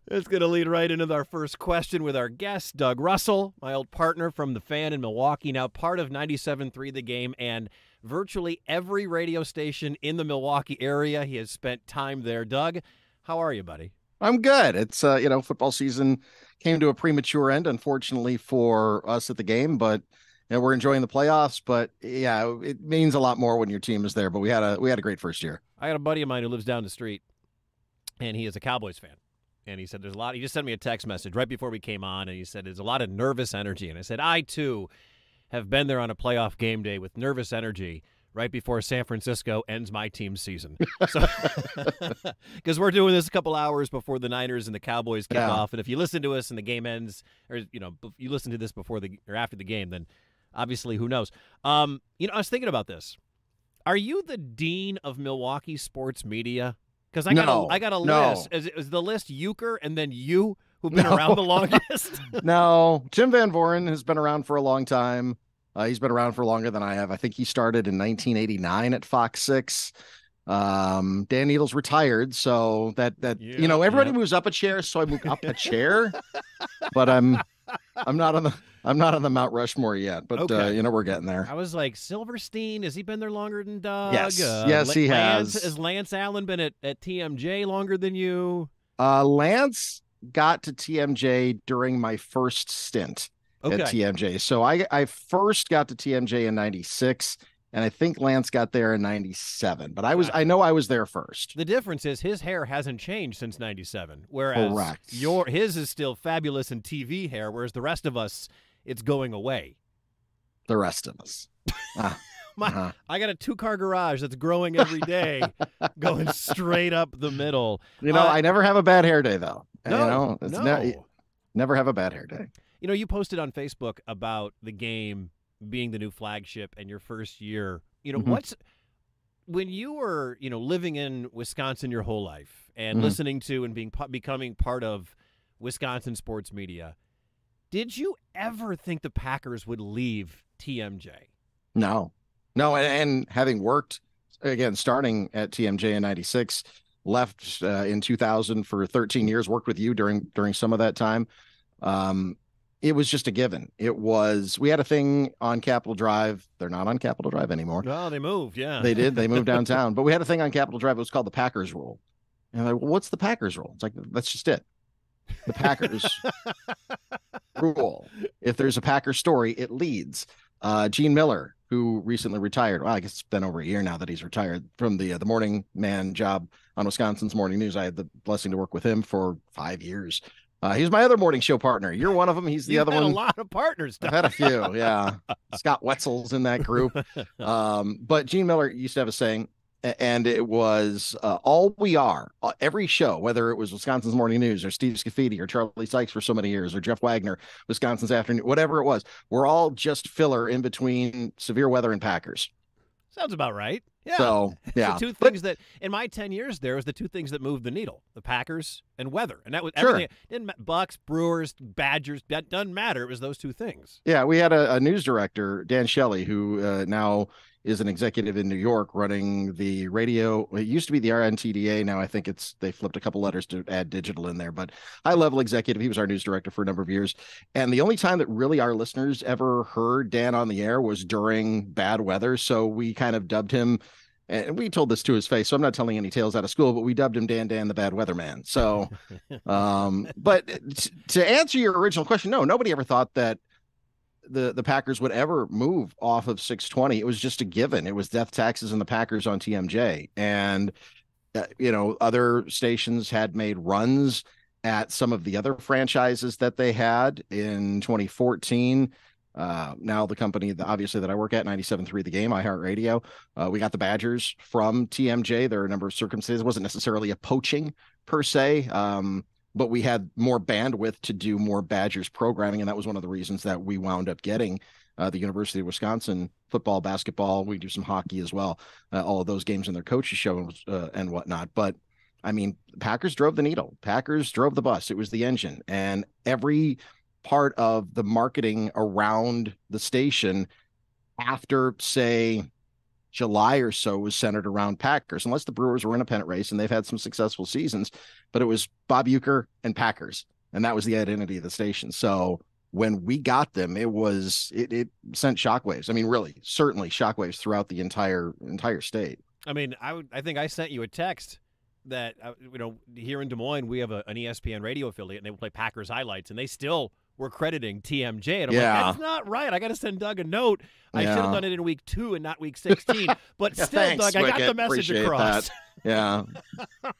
It's going to lead right into our first question with our guest, Doug Russell, my old partner from The Fan in Milwaukee, now part of 97.3 The Game, and virtually every radio station in the Milwaukee area. He has spent time there. Doug, how are you, buddy? I'm good. It's football season came to a premature end, unfortunately for us at the game, but we're enjoying the playoffs. But yeah, it means a lot more when your team is there. But we had a great first year. I got a buddy of mine who lives down the street, and he is a Cowboys fan. And he said there's a lot. He just sent me a text message right before we came on, and he said there's a lot of nervous energy. And I said, I too have been there on a playoff game day with nervous energy right before San Francisco ends my team's season. So, because we're doing this a couple hours before the Niners and the Cowboys kick off, and if you listen to us and the game ends, or you listen to this before or after the game, then obviously who knows? I was thinking about this. Are you the dean of Milwaukee sports media? Because I got a list. Is the list Euchre and then you who've been around the longest? No, Jim Van Voren has been around for a long time. He's been around for longer than I have. I think he started in 1989 at Fox 6. Dan Needles retired, so everybody moves up a chair, so I moved up a chair. But I'm not on the Mount Rushmore yet, but okay. We're getting there. I was like, Silverstein, has he been there longer than Doug? Yes, he has. Has Lance Allen been at TMJ longer than you? Lance got to TMJ during my first stint at TMJ. So I first got to TMJ in 96, and I think Lance got there in 97. But I know I was there first. The difference is his hair hasn't changed since 97, whereas his is still fabulous in TV hair, whereas the rest of us, it's going away. The rest of us. I got a 2-car garage that's growing every day, going straight up the middle. I never have a bad hair day, though. No. Never have a bad hair day. You posted on Facebook about the game being the new flagship and your first year. When you were, living in Wisconsin your whole life and listening to and becoming part of Wisconsin sports media, did you ever think the Packers would leave TMJ? No. And having worked, again, starting at TMJ in 96, left in 2000 for 13 years, worked with you during some of that time. It was just a given. We had a thing on Capitol Drive. They're not on Capitol Drive anymore. No, they moved. Yeah, they did. They moved downtown, but we had a thing on Capitol Drive. It was called the Packers rule. And I'm like, well, what's the Packers rule? It's like, that's just it. The Packers rule. If there's a Packers story, it leads. Gene Miller, who recently retired. Well, I guess it's been over a year now that he's retired from the morning man job on Wisconsin's Morning News. I had the blessing to work with him for 5 years. He's my other morning show partner. You're one of them. He's the other one. A lot of partners. I've had a few. Yeah. Scott Wetzel's in that group. But Gene Miller used to have a saying, and it was all we are. Every show, whether it was Wisconsin's Morning News or Steve Scafidi or Charlie Sykes for so many years or Jeff Wagner, Wisconsin's Afternoon, whatever it was, we're all just filler in between severe weather and Packers. Sounds about right. Yeah. So, yeah. The two things that, in my 10 years there, was the two things that moved the needle, the Packers and weather. And that was everything. Bucks, Brewers, Badgers, that doesn't matter. It was those two things. Yeah, we had a news director, Dan Shelley, who now is an executive in New York running the radio. It used to be the RNTDA. Now I think they flipped a couple letters to add digital in there, but high level executive. He was our news director for a number of years. And the only time that really our listeners ever heard Dan on the air was during bad weather. So we kind of dubbed him, and we told this to his face, so I'm not telling any tales out of school, but we dubbed him Dan the Bad Weatherman. So, but to answer your original question, no, nobody ever thought that the Packers would ever move off of 620. It was just a given. It was death, taxes, and the Packers on TMJ. And, other stations had made runs at some of the other franchises that they had in 2014. Now the company obviously that I work at, 97.3 The Game, iHeartRadio, we got the Badgers from TMJ. There are a number of circumstances. It wasn't necessarily a poaching per se, but we had more bandwidth to do more Badgers programming, and that was one of the reasons that we wound up getting the University of Wisconsin football, basketball. We do some hockey as well, all of those games in their coaches show and whatnot. But I mean, Packers drove the needle. Packers drove the bus. It was the engine, and every part of the marketing around the station after, say, July or so was centered around Packers, unless the Brewers were in a pennant race, and they've had some successful seasons, but it was Bob Uecker and Packers, and that was the identity of the station. So when we got them, it sent shockwaves. I mean, really, certainly shockwaves throughout the entire state. I mean, I think I sent you a text that here in Des Moines we have an ESPN radio affiliate, and they will play Packers highlights, and they still were crediting TMJ, and I'm like, that's not right. I got to send Doug a note. I should have done it in week 2 and not week 16. But still, thanks, Doug, I got the message Appreciate across. That. Yeah,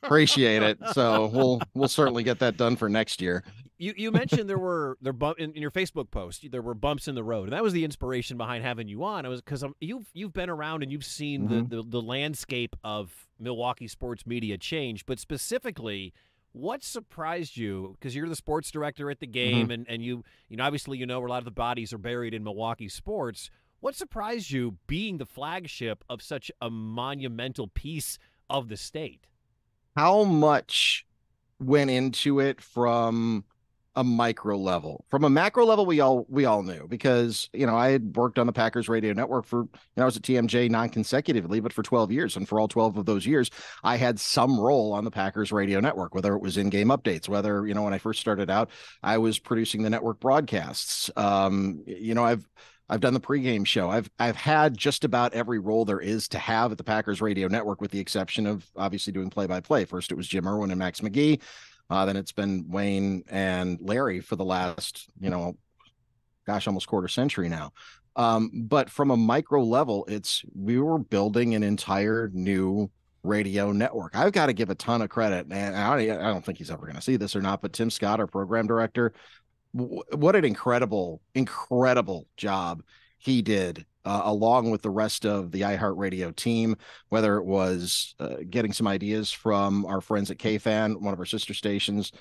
appreciate it. So we'll certainly get that done for next year. You mentioned there were in your Facebook post there were bumps in the road, and that was the inspiration behind having you on. Because you've been around and you've seen the landscape of Milwaukee sports media change, but specifically, what surprised you? Because you're the sports director at the game, and you obviously where a lot of the bodies are buried in Milwaukee sports. What surprised you being the flagship of such a monumental piece of the state? How much went into it from a micro level? From a macro level, we all knew, because I had worked on the Packers radio network for I was at TMJ non-consecutively, but for 12 years, and for all 12 of those years I had some role on the Packers radio network, whether it was in-game updates, whether when I first started out I was producing the network broadcasts. I've done the pregame show. I've had just about every role there is to have at the Packers radio network, with the exception of obviously doing play-by-play. First it was Jim Irwin and Max McGee. Then it's been Wayne and Larry for the last, almost quarter century now. But from a micro level, we were building an entire new radio network. I've got to give a ton of credit, and I don't think he's ever going to see this or not, but Tim Scott, our program director, what an incredible job he did, along with the rest of the iHeartRadio team, whether it was getting some ideas from our friends at KFan, one of our sister stations.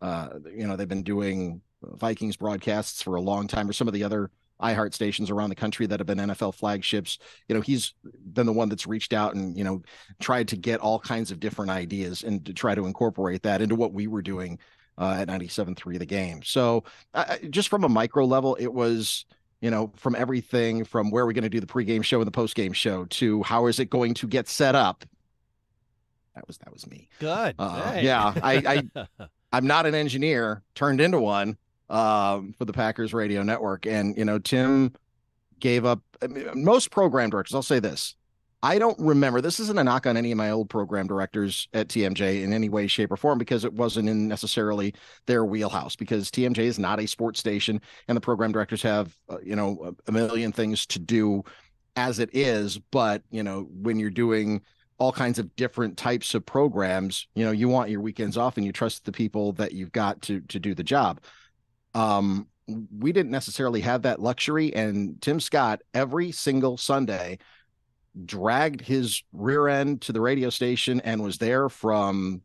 They've been doing Vikings broadcasts for a long time, or some of the other iHeart stations around the country that have been NFL flagships. He's been the one that's reached out and, tried to get all kinds of different ideas and to try to incorporate that into what we were doing at 97.3 The Game. So just from a micro level, it was, from everything from where we're going to do the pregame show and the postgame show to how is it going to get set up. That was me. Good. Yeah. I'm not an engineer turned into one for the Packers radio network. And, Tim gave up. Most program directors, I'll say this, I don't remember, this isn't a knock on any of my old program directors at TMJ in any way, shape, or form, because it wasn't in necessarily their wheelhouse, because TMJ is not a sports station, and the program directors have, a million things to do as it is. But, when you're doing all kinds of different types of programs, you want your weekends off, and you trust the people that you've got to do the job. We didn't necessarily have that luxury, and Tim Scott every single Sunday dragged his rear end to the radio station and was there from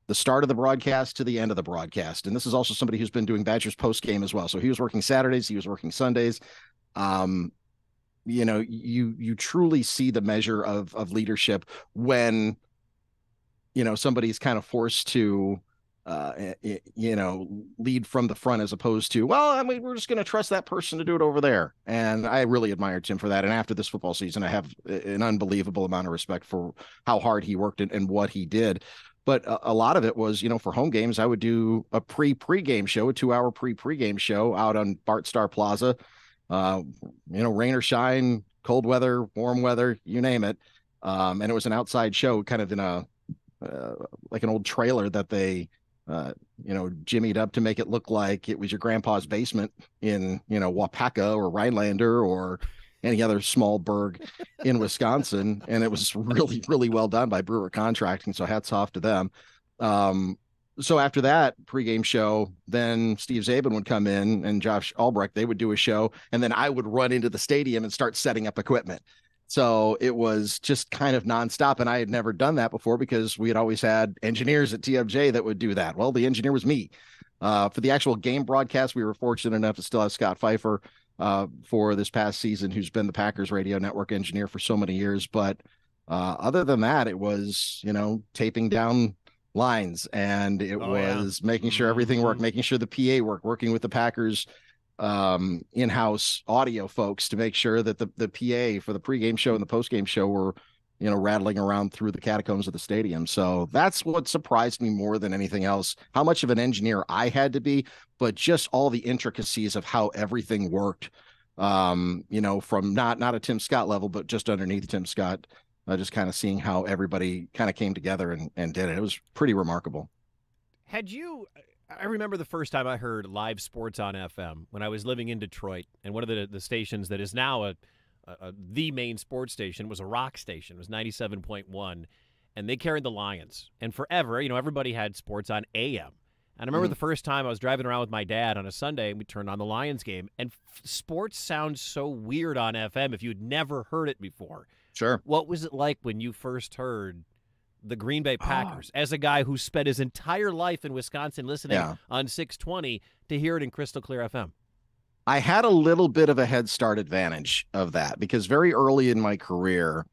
the start of the broadcast to the end of the broadcast. And this is also somebody who's been doing Badgers post game as well. So he was working Saturdays, he was working Sundays. You truly see the measure of leadership when, somebody's kind of forced to, lead from the front, as opposed to, we're just going to trust that person to do it over there. And I really admired Tim for that. And after this football season, I have an unbelievable amount of respect for how hard he worked and what he did. But a lot of it was, for home games, I would do a pregame show, a 2-hour pregame show out on Bart Starr Plaza, rain or shine, cold weather, warm weather, you name it. And it was an outside show, kind of in a, like an old trailer that they, jimmied up to make it look like it was your grandpa's basement in, Wapaka or Rhinelander or any other small burg in Wisconsin. And it was really, really well done by Brewer Contracting. So hats off to them. So after that pregame show, then Steve Zabin would come in and Josh Albrecht, they would do a show. And then I would run into the stadium and start setting up equipment. So it was just kind of nonstop. And I had never done that before, because we had always had engineers at TMJ that would do that. Well, the engineer was me. For the actual game broadcast, we were fortunate enough to still have Scott Pfeiffer for this past season, who's been the Packers radio network engineer for so many years. But other than that, it was, taping down lines, and it was making sure everything worked, making sure the PA worked, working with the Packers in-house audio folks to make sure that the PA for the pregame show and the postgame show were, rattling around through the catacombs of the stadium. So that's what surprised me more than anything else, how much of an engineer I had to be, but just all the intricacies of how everything worked. From not a Tim Scott level, but just underneath Tim Scott, just kind of seeing how everybody kind of came together and did it. It was pretty remarkable. I remember the first time I heard live sports on FM when I was living in Detroit, and one of the stations that is now the main sports station was a rock station. It was 97.1, and they carried the Lions. And forever, everybody had sports on AM. And I remember the first time I was driving around with my dad on a Sunday, and we turned on the Lions game, and sports sounds so weird on FM if you'd never heard it before. Sure. What was it like when you first heard the Green Bay Packers, as a guy who spent his entire life in Wisconsin listening on 620 to hear it in crystal clear FM? I had a little bit of a head start advantage of that because very early in my career,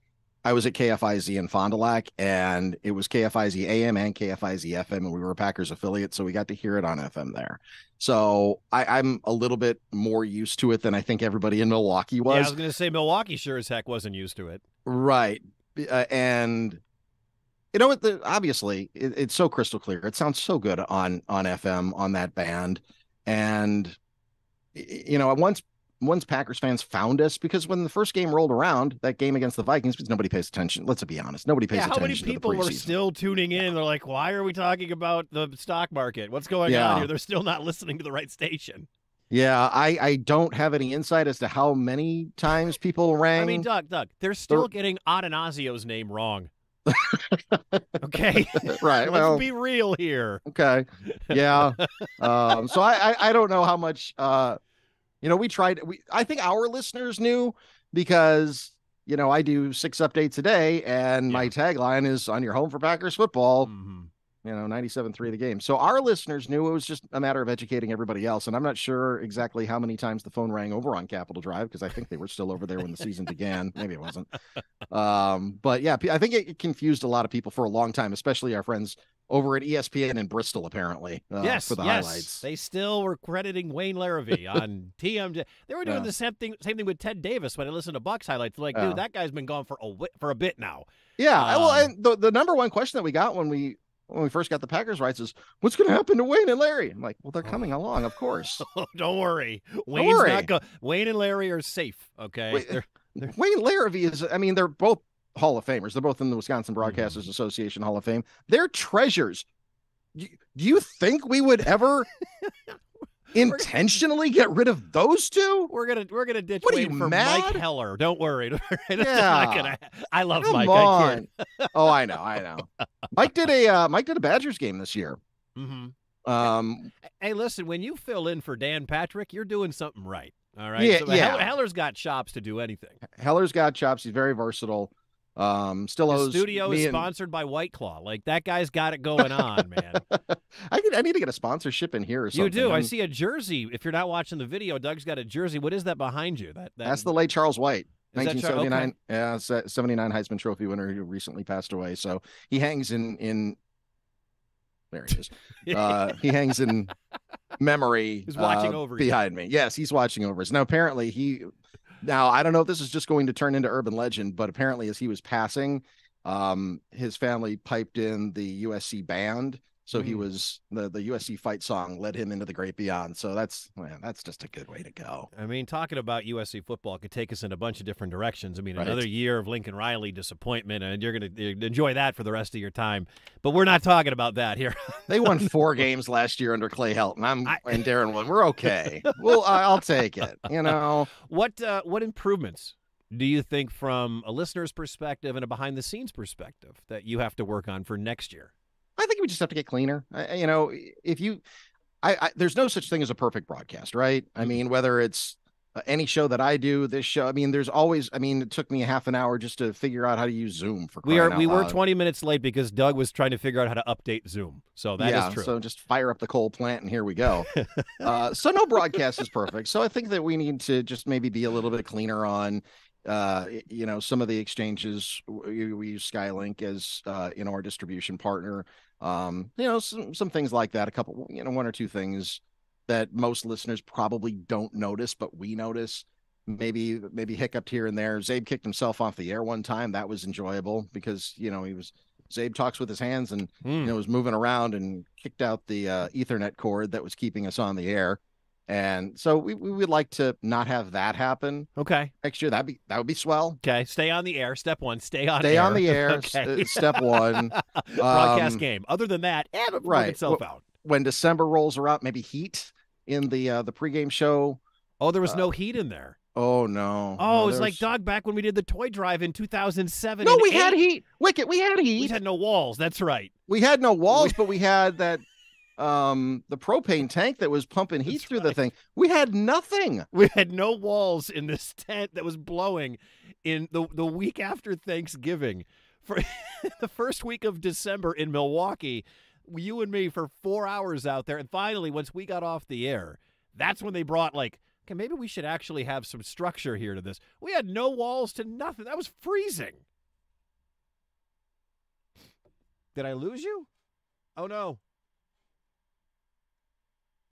I was at KFIZ in Fond du Lac, and it was KFIZ AM and KFIZ FM, and we were a Packers affiliate, so we got to hear it on FM there. So I'm a little bit more used to it than I think everybody in Milwaukee was. Yeah, I was going to say Milwaukee sure as heck wasn't used to it. Right. And obviously it's so crystal clear. It sounds so good on FM on that band. And, once Packers fans found us, because when the first game rolled around, that game against the Vikings, because nobody pays attention. Let's be honest. Nobody pays attention. How many people were still tuning in? They're like, why are we talking about the stock market? What's going on here? They're still not listening to the right station. Yeah, I don't have any insight as to how many times people rang. I mean, Doug, they're still getting Adanazio's name wrong. Okay. Right. Let's be real here. Okay. Yeah. So I don't know how much, I think our listeners knew because, I do 6 updates a day, and my tagline is on your home for Packers football. 97.3 the game. So our listeners knew. It was just a matter of educating everybody else. And I'm not sure exactly how many times the phone rang over on Capitol Drive, because I think they were still over there when the season began. Maybe it wasn't. But yeah, I think it confused a lot of people for a long time, especially our friends over at ESPN in Bristol, apparently, for the highlights. They still were crediting Wayne Larrivee on TMJ. They were doing the same thing with Ted Davis when I listened to Bucks highlights. Like, dude, that guy's been gone for a bit now. Yeah. Well, and the number one question that we got when we first got the Packers rights is, what's going to happen to Wayne and Larry? I'm like, well, they're coming along, of course. Don't worry. Wayne and Larry are safe. Okay. Wayne Larrivee is, they're both Hall of Famers. They're both in the Wisconsin Broadcasters Association Hall of Fame. They're treasures. Do you think we would ever intentionally get rid of those two? We're gonna ditch Wayne for mad? Mike Heller. Don't worry. Yeah. I love Come Mike. on. Oh, I know. Mike did a Badgers game this year. Mm-hmm. Hey, listen, when you fill in for Dan Patrick, you're doing something right. All right. Yeah, so Heller's got chops to do anything. Heller's got chops. He's very versatile. Still owes. The studio is sponsored by White Claw. Like, that guy's got it going on, man. I need to get a sponsorship in here or something. You do. I see a jersey. If you're not watching the video, Doug's got a jersey. What is that behind you? That's the late Charles White. 1979, okay. Yeah, 79 Heisman Trophy winner who recently passed away. So he hangs in there he is. He hangs in memory. He's watching over behind me. Yes, he's watching over us. Now, apparently Now, I don't know if this is just going to turn into urban legend, but apparently as he was passing, his family piped in the USC band. So he was the USC fight song led him into the great beyond. So that's just a good way to go. Talking about USC football could take us in a bunch of different directions. Right. Another year of Lincoln Riley disappointment, and you're going to enjoy that for the rest of your time. But we're not talking about that here. They won 4 games last year under Clay Helton. And Darren won. We're okay. Well, I'll take it. What improvements do you think, from a listener's perspective and a behind-the-scenes perspective, that you have to work on for next year? I think we just have to get cleaner. There's no such thing as a perfect broadcast, right? Whether it's any show that I do, this show, there's always, it took me a half an hour just to figure out how to use Zoom for crying out loud. We were 20 minutes late because Doug was trying to figure out how to update Zoom. So that is true. So just fire up the coal plant and here we go. So no broadcast is perfect. So I think that we need to just maybe be a little bit cleaner on some of the exchanges. We use Skylink as our distribution partner. Some things like that. A couple, 1 or 2 things that most listeners probably don't notice, but we notice. Maybe hiccuped here and there. Zabe kicked himself off the air one time. That was enjoyable because Zabe talks with his hands and was moving around and kicked out the Ethernet cord that was keeping us on the air. And so we would like to not have that happen. Okay. Next year, that would be swell. Okay, stay on the air. Step one, stay on the air. Okay. Step one. Broadcast game. Other than that, it'll work itself out. When December rolls around, maybe heat in the pregame show. Oh, there was no heat in there. Oh, no. Oh, it was like, Doug, back when we did the toy drive in 2007. No, we had heat. Wicket, we had heat. We had no walls. That's right. We had no walls, but we had that the propane tank that was pumping heat through the thing. We had nothing. We had no walls in this tent that was blowing in the week after Thanksgiving. For the first week of December in Milwaukee, you and me for 4 hours out there. And finally, once we got off the air, that's when they brought okay, maybe we should actually have some structure here to this. We had no walls to nothing. That was freezing. Did I lose you? Oh, no.